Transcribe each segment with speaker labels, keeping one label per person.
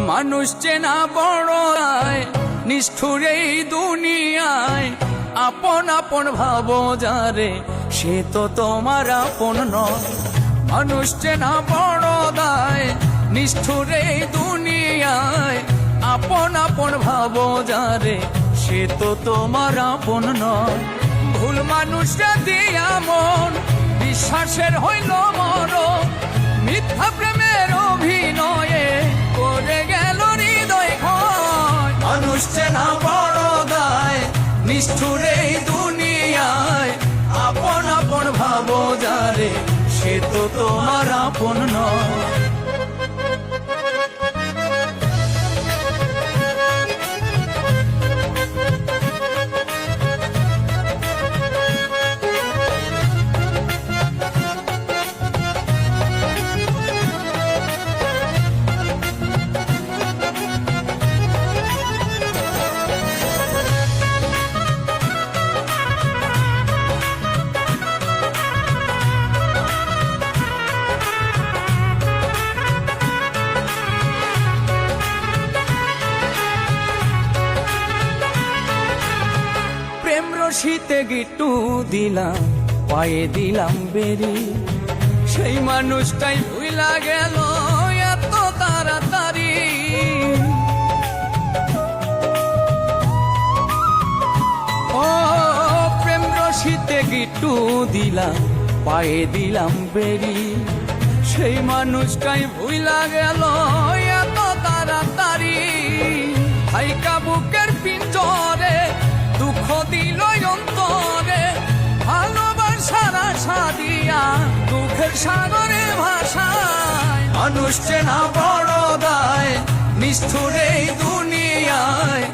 Speaker 1: মানুষ চেনা বড় নিষ্ঠুর এই দুনিয়ায়, আপন আপন ভাবো যারে সে তো তোমার আপন নয়। মানুষ চেনা বড় দায় নিষ্ঠুর এই দুনিয়ায়, আপন আপন ভাবো যারে সে তো তোমার আপন নয়। ভুল মানুষরা দিয়া মন বিশ্বাসের হইল মরণ, মিথ্যা প্রেমের অভিনয়ে করে গেল হৃদয় ক্ষয়। মানুষ চেনা বড় দায় নিষ্ঠুর এই দুনিয়ায়, আপন আপন ভাবো যারে সে তো তোমার আপন নয়। শীতে গিট্টু দিলাম পায়ে দিলাম বেরি, সেই মানুষটাই ভুইলা গেল এত তাড়াতাড়ি। ও প্রেম রশিতে গিট্টু দিলাম পায়ে দিলাম বেরি, সেই মানুষটাই ভুইলা গেল এত তাড়াতাড়ি। হাইকা বুকের পিঞ্জরে দুঃখ দিল অন্তরে, ভালোবাসার আশা দিয়া দুঃখের সাগরে ভাষায়। মানুষ চেনা বড় দায় নিষ্ঠুর এই দুনিয়ায়,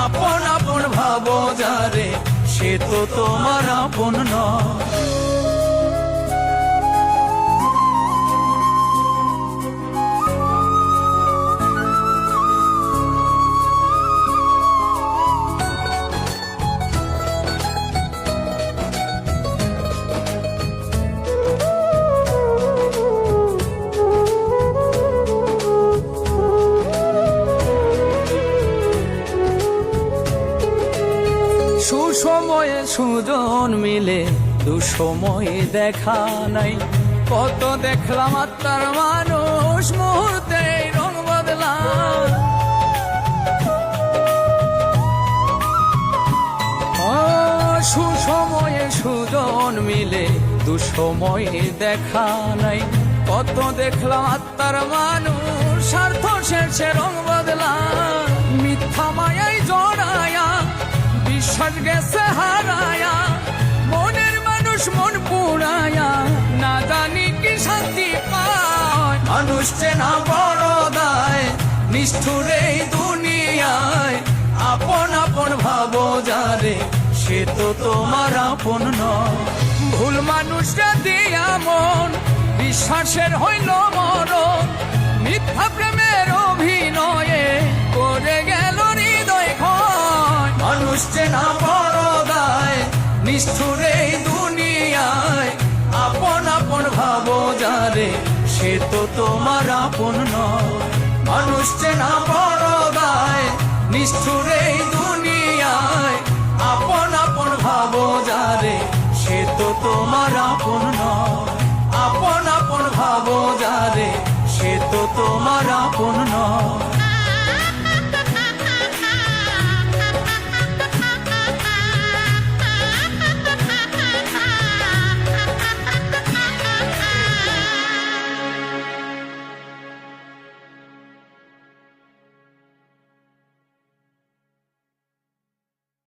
Speaker 1: আপন আপন ভাবো যারে সে তো তোমার আপন নয়। সুসময়ে সুজন মিলে দুসময়ে দেখা নাই, কত দেখলাম আত্মার মানুষ মুহূর্তে রং বদলা। সুসময়ে সুজন মিলে দুসময়ে দেখা নাই, কত দেখলাম আত্মার মানুষ স্বার্থ শেষে রং বদলা। মিথ্যা মায়াই জড়ায়া বিশ্বাস গেছে হারায়া, মনের মানুষ মন পুরায়া না জানি কি শান্তি পায়। মানুষ চেনা বড় দায় নিষ্ঠুর এই দুনিয়ায়, আপন আপন ভাবো যারে সে তো তোমার আপন নয়। ভুল মানুষরা দিয়া মন বিশ্বাসের হইল মরণ, মিথ্যা প্রেমের অভিনয়ে করে গেল হৃদয় ক্ষয়। মানুষ চেনা বড় দায় নিষ্ঠুর এই দুনিয়ায়, আপন আপন ভাবো যারে সে তো তোমার আপন নয়। মানুষ চেনা বড় দায় নিষ্ঠুর এই দুনিয়ায়, আপন আপন ভাবো যারে সে তো তোমার আপন নয়। আপন আপন ভাবো যারে সে তো তোমার